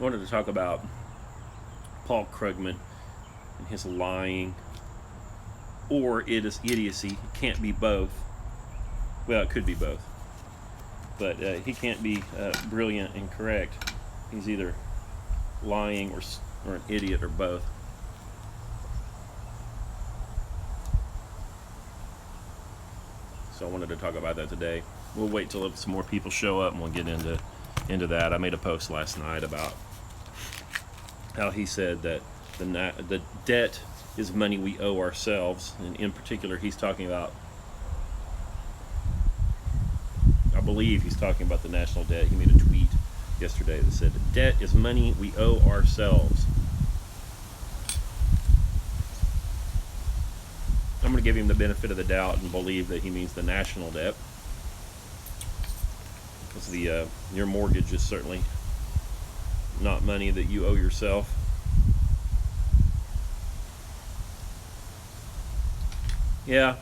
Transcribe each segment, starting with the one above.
wanted to talk about Paul Krugman and his lying, or it is idiocy. It can't be both. Well, it could be both, but he can't be brilliant and correct. He's either lying or an idiot or both. So I wanted to talk about that today. We'll wait till some more people show up and we'll get into that. I made a post last night about how he said that the debt is money we owe ourselves, and in particular he's talking about, I believe he's talking about the national debt. He made a tweet yesterday that said debt is money we owe ourselves. I'm going to give him the benefit of the doubt and believe that he means the national debt, because your mortgage is certainly not money that you owe yourself. Yeah.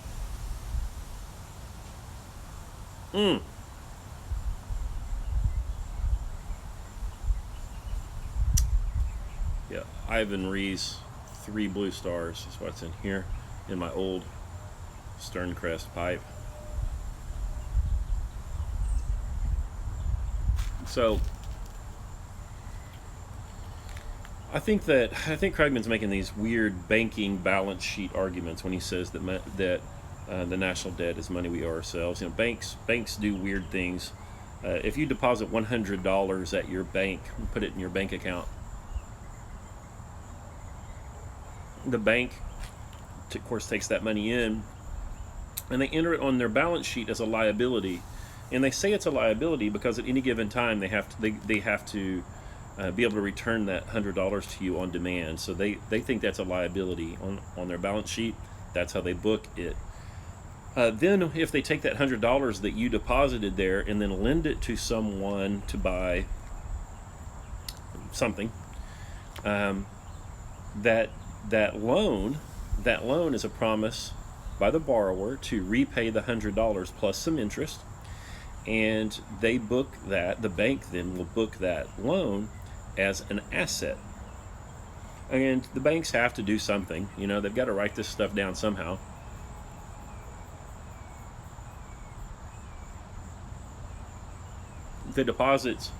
Yeah, Ivan Rees, 3 blue stars is what's in here, in my old Sterncrest pipe. So I think Krugman's making these weird banking balance sheet arguments when he says that the national debt is money we owe ourselves. You know, banks do weird things. If you deposit $100 at your bank and put it in your bank account, the bank, of course, takes that money in, and they enter it on their balance sheet as a liability. And they say it's a liability because at any given time they have to be able to return that $100 to you on demand. So they think that's a liability on their balance sheet. That's how they book it. Then if they take that $100 that you deposited there and then lend it to someone to buy something, that loan is a promise by the borrower to repay the $100 plus some interest, and they book that. The bank then will book that loan as an asset, and the banks have to do something. You know, they've got to write this stuff down somehow. The deposits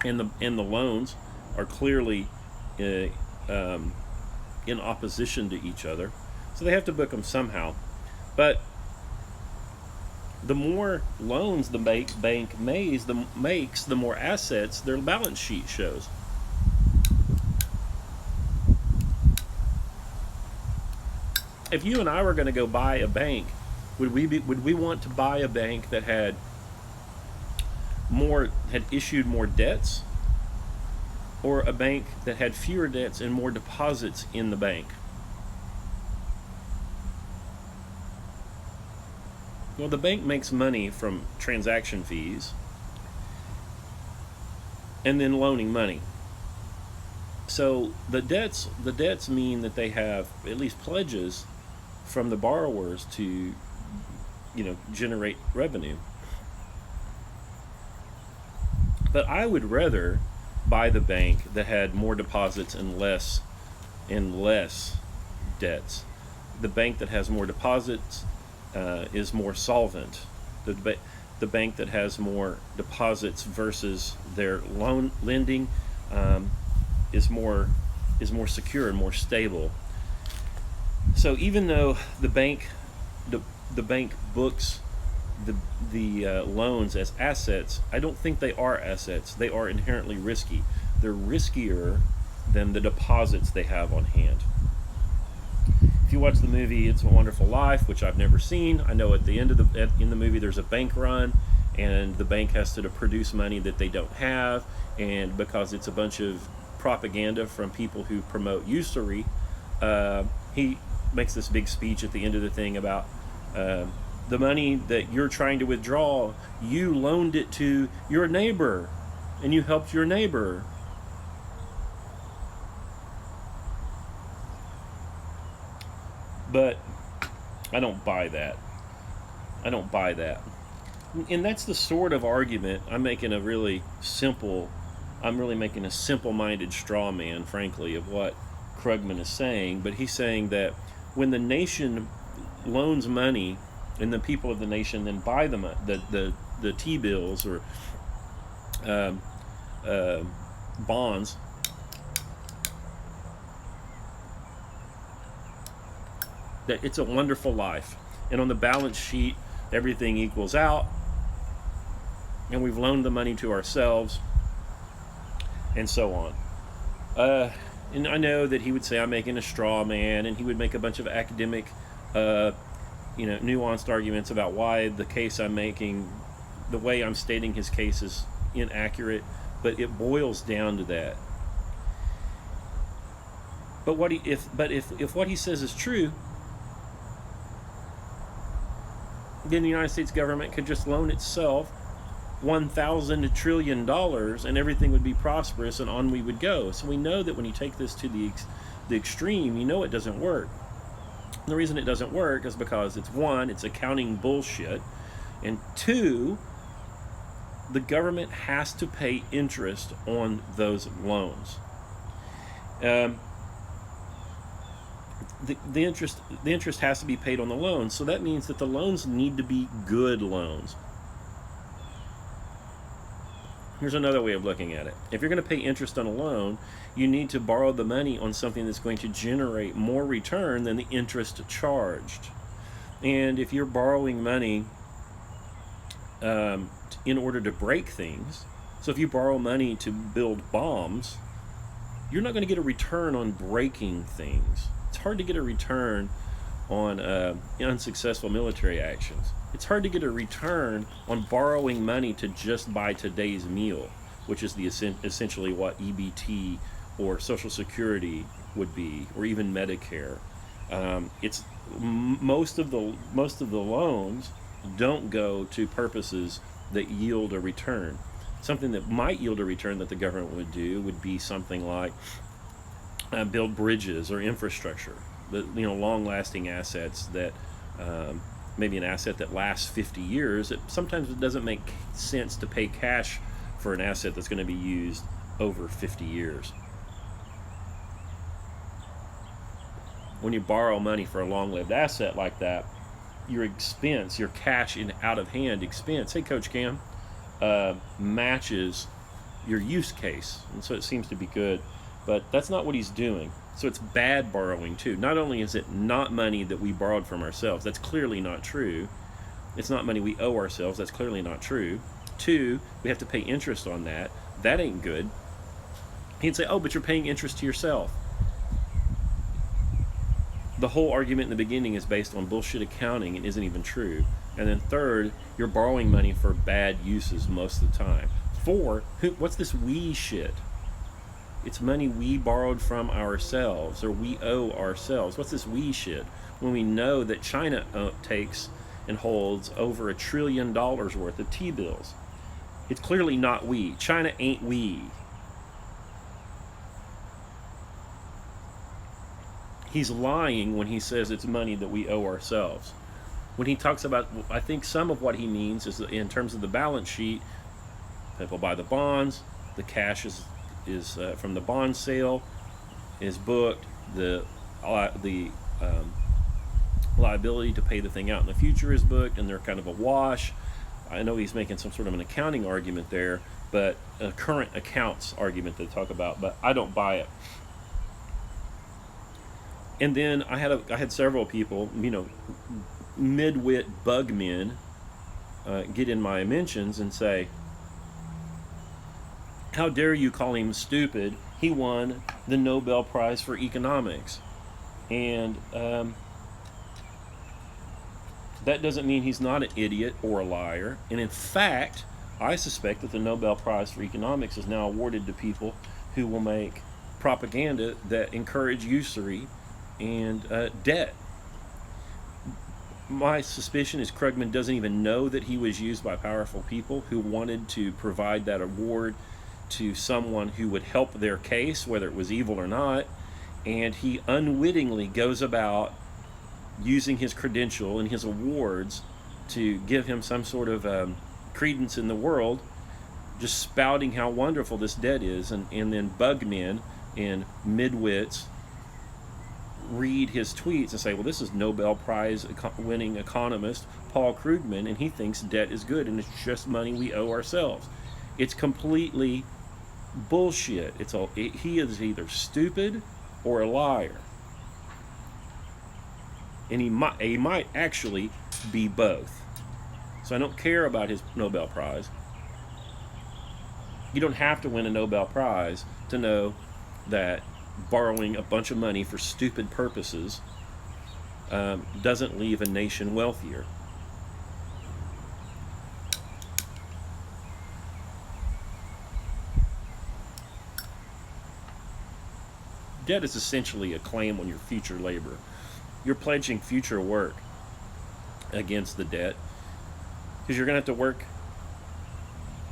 and the loans are clearly in opposition to each other, so they have to book them somehow. But the more loans the bank makes, the more assets their balance sheet shows. If you and I were going to go buy a bank, would we want to buy a bank that had issued more debts, or a bank that had fewer debts and more deposits in the bank? Well, the bank makes money from transaction fees and then loaning money. So the debts mean that they have at least pledges from the borrowers to, generate revenue. But I would rather buy the bank that had more deposits and less debts. The bank that has more deposits is more solvent. The bank that has more deposits versus their loan lending is more secure and more stable. So even though the bank books the loans as assets, I don't think they are assets. They are inherently risky. They're riskier than the deposits they have on hand. If you watch the movie It's a Wonderful Life, which I've never seen, I know at the end of in the movie there's a bank run, and the bank has to produce money that they don't have, and because it's a bunch of propaganda from people who promote usury, he makes this big speech at the end of the thing about the money that you're trying to withdraw, you loaned it to your neighbor, and you helped your neighbor. But I don't buy that. And that's the sort of argument. I'm making a really simple I'm really making a simple-minded straw man, frankly, of what Krugman is saying. But he's saying that when the nation loans money, and the people of the nation then buy the T-bills or uh, uh, bonds, that it's a wonderful life. And on the balance sheet, everything equals out, and we've loaned the money to ourselves, and so on. And I know that he would say I'm making a straw man, and he would make a bunch of academic, nuanced arguments about why the case I'm making, the way I'm stating his case, is inaccurate. But it boils down to that. But if what he says is true, then the United States government could just loan itself $1,000 trillion and everything would be prosperous and on we would go. So we know that when you take this to the extreme, it doesn't work. And the reason it doesn't work is because it's accounting bullshit, and two, the government has to pay interest on those loans. The interest has to be paid on the loans, so that means that the loans need to be good loans. Here's another way of looking at it. If you're going to pay interest on a loan, you need to borrow the money on something that's going to generate more return than the interest charged. And if you're borrowing money in order to break things, so if you borrow money to build bombs, you're not going to get a return on breaking things. It's hard to get a return on unsuccessful military actions. It's hard to get a return on borrowing money to just buy today's meal, which is essentially what EBT or Social Security would be, or even Medicare. It's most of the loans don't go to purposes that yield a return. Something that might yield a return that the government would do would be something like build bridges or infrastructure, long-lasting assets that maybe an asset that lasts 50 years. Sometimes it doesn't make sense to pay cash for an asset that's going to be used over 50 years. When you borrow money for a long-lived asset like that, your expense, your cash in out-of-hand expense, hey Coach Cam, matches your use case, and so it seems to be good. But that's not what he's doing. So it's bad borrowing too. Not only is it not money that we borrowed from ourselves, that's clearly not true. It's not money we owe ourselves, that's clearly not true. Two, we have to pay interest on that. That ain't good. He'd say, oh, but you're paying interest to yourself. The whole argument in the beginning is based on bullshit accounting and isn't even true. And then third, you're borrowing money for bad uses most of the time. Four, what's this we shit? It's money we borrowed from ourselves, or we owe ourselves. What's this we shit? When we know that China takes and holds over $1 trillion worth of T-bills. It's clearly not we. China ain't we. He's lying when he says it's money that we owe ourselves. When he talks about, I think some of what he means is that in terms of the balance sheet, people buy the bonds, the cash is from the bond sale is booked, the liability to pay the thing out in the future is booked, and they're kind of a wash. I know he's making some sort of an accounting argument there, but a current accounts argument they talk about, but I don't buy it. And then I had several people, mid-wit bug men, get in my mentions and say, how dare you call him stupid? He won the Nobel Prize for Economics. And that doesn't mean he's not an idiot or a liar. And in fact, I suspect that the Nobel Prize for Economics is now awarded to people who will make propaganda that encourage usury and debt. My suspicion is Krugman doesn't even know that he was used by powerful people who wanted to provide that award to someone who would help their case, whether it was evil or not, and he unwittingly goes about using his credential and his awards to give him some sort of credence in the world just spouting how wonderful this debt is, and then bugmen and midwits read his tweets and say, well, this is Nobel Prize winning economist Paul Krugman, and he thinks debt is good and it's just money we owe ourselves. It's completely bullshit. He is either stupid or a liar, and he might actually be both. So I don't care about his Nobel Prize. You don't have to win a Nobel Prize to know that borrowing a bunch of money for stupid purposes doesn't leave a nation wealthier. Debt is essentially a claim on your future labor. You're pledging future work against the debt because you're going to have to work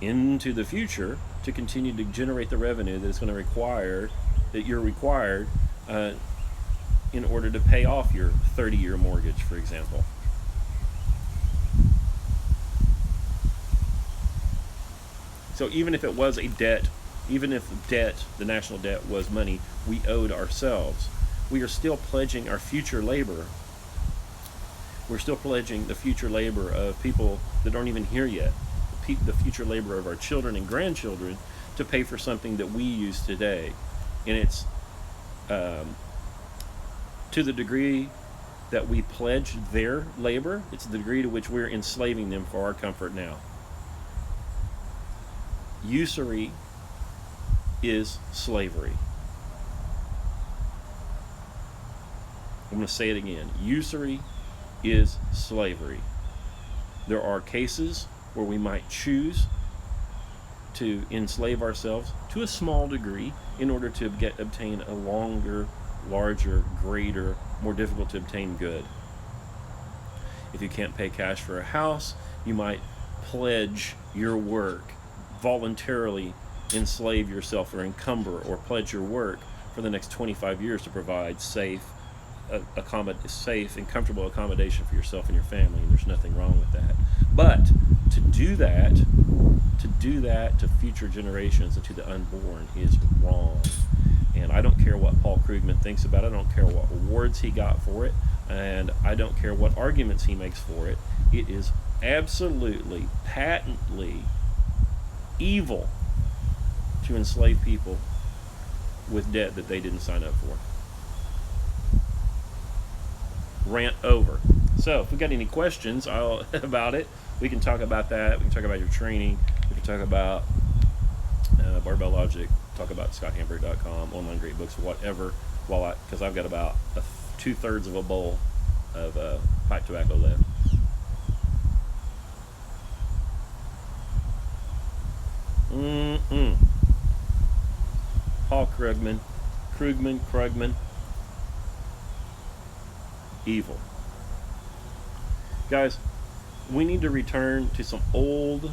into the future to continue to generate the revenue that it's going to require, that you're required in order to pay off your 30-year mortgage, for example. So even if it was a debt, even if debt, the national debt, was money we owed ourselves, we are still pledging our future labor. We're still pledging the future labor of people that aren't even here yet, the future labor of our children and grandchildren, to pay for something that we use today. And it's to the degree that we pledge their labor, it's the degree to which we're enslaving them for our comfort now. Usury is slavery. I'm going to say it again. Usury is slavery. There are cases where we might choose to enslave ourselves to a small degree in order to obtain a longer, larger, greater, more difficult to obtain good. If you can't pay cash for a house, you might pledge your work, voluntarily enslave yourself or encumber or pledge your work for the next 25 years to provide safe and comfortable accommodation for yourself and your family, and there's nothing wrong with that. But to do that to future generations and to the unborn is wrong. And I don't care what Paul Krugman thinks about it. I don't care what awards he got for it, and I don't care what arguments he makes for it. It is absolutely, patently evil to enslave people with debt that they didn't sign up for. Rant over. So if we got any questions about it, we can talk about that. We can talk about your training. We can talk about Barbell Logic. Talk about ScottHamburg.com, online great books, whatever. Because I've got about 2/3 of a bowl of pipe tobacco left. Paul Krugman. Evil. Guys, we need to return to some old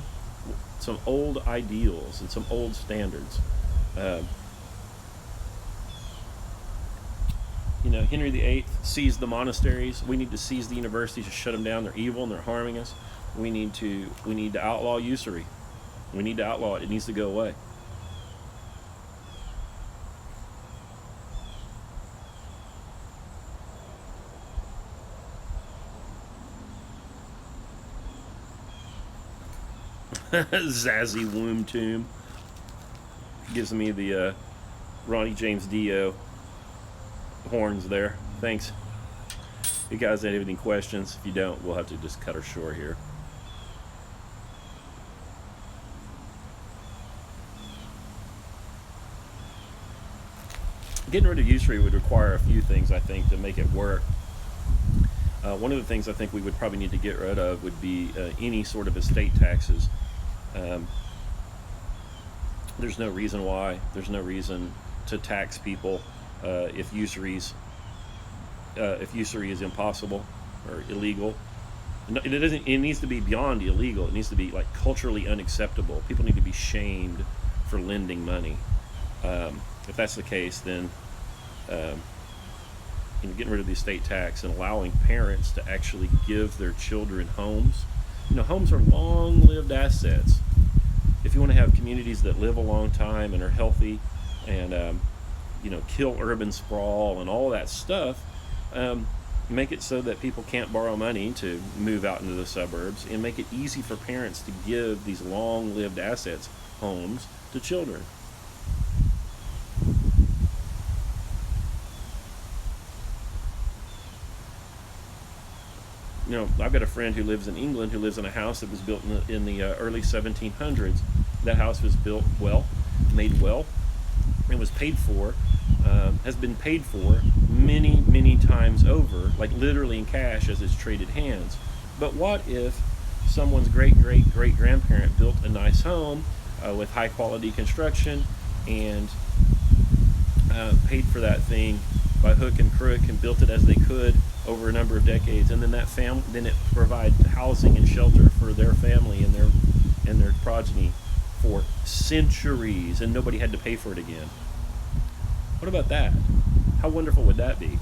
ideals and some old standards. Henry VIII seized the monasteries. We need to seize the universities to shut them down. They're evil and they're harming us. We need to outlaw usury. We need to outlaw it. It needs to go away. Zazzy Womb Tomb gives me the Ronnie James Dio horns there. Thanks. If you guys have any questions, if you don't, we'll have to just cut her short here. Getting rid of usury would require a few things, I think, to make it work. One of the things I think we would probably need to get rid of would be any sort of estate taxes. There's no reason why. There's no reason to tax people if usury is impossible or illegal. It needs to be beyond illegal. It needs to be like culturally unacceptable. People need to be shamed for lending money. If that's the case, then getting rid of the estate tax and allowing parents to actually give their children homes. Homes are long-lived assets. if you want to have communities that live a long time and are healthy, and kill urban sprawl and all that stuff, make it so that people can't borrow money to move out into the suburbs, and make it easy for parents to give these long-lived assets, homes, to children. I've got a friend who lives in England who lives in a house that was built in the early 1700s. That house was built well, made well, and was paid for, has been paid for many, many times over, like literally in cash as it's traded hands. But what if someone's great, great, great grandparent built a nice home with high quality construction, and paid for that thing by hook and crook, and built it as they could over a number of decades, and then then it provided housing and shelter for their family and their progeny for centuries, and nobody had to pay for it again? What about that? How wonderful would that be?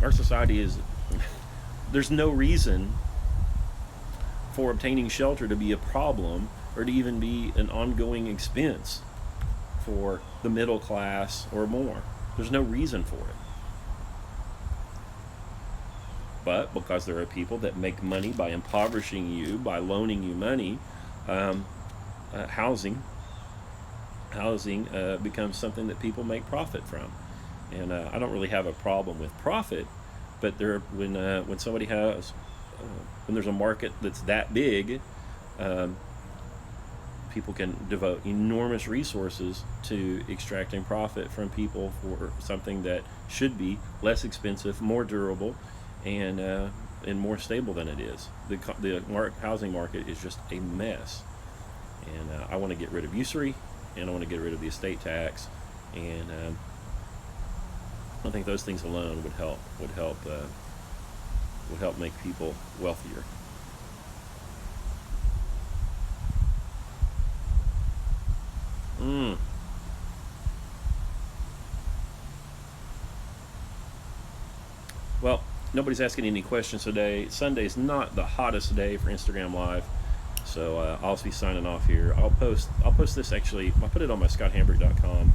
Our society is there's no reason for obtaining shelter to be a problem, or to even be an ongoing expense for the middle class or more. There's no reason for it. But because there are people that make money by impoverishing you, by loaning you money, housing becomes something that people make profit from. And I don't really have a problem with profit, but when somebody has when there's a market that's that big, people can devote enormous resources to extracting profit from people for something that should be less expensive, more durable, and more stable than it is. The housing market is just a mess, and I want to get rid of usury, and I want to get rid of the estate tax, and I think those things alone would help make people wealthier. Mm. Well, nobody's asking any questions today. Sunday's not the hottest day for Instagram Live, so I'll be signing off here. I'll post this, actually. I'll put it on my scotthamburg.com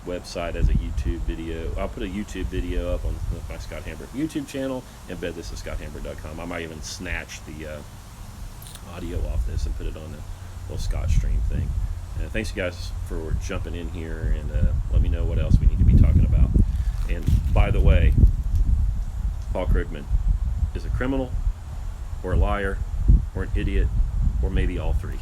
website as a YouTube video. I'll put a YouTube video up on my Scott Hamburg YouTube channel, and embed this at scotthamburg.com. I might even snatch the audio off this and put it on the little Scott stream thing. Thanks, you guys, for jumping in here, and let me know what else we need to be talking about. And by the way, Paul Krugman is a criminal, or a liar, or an idiot, or maybe all three.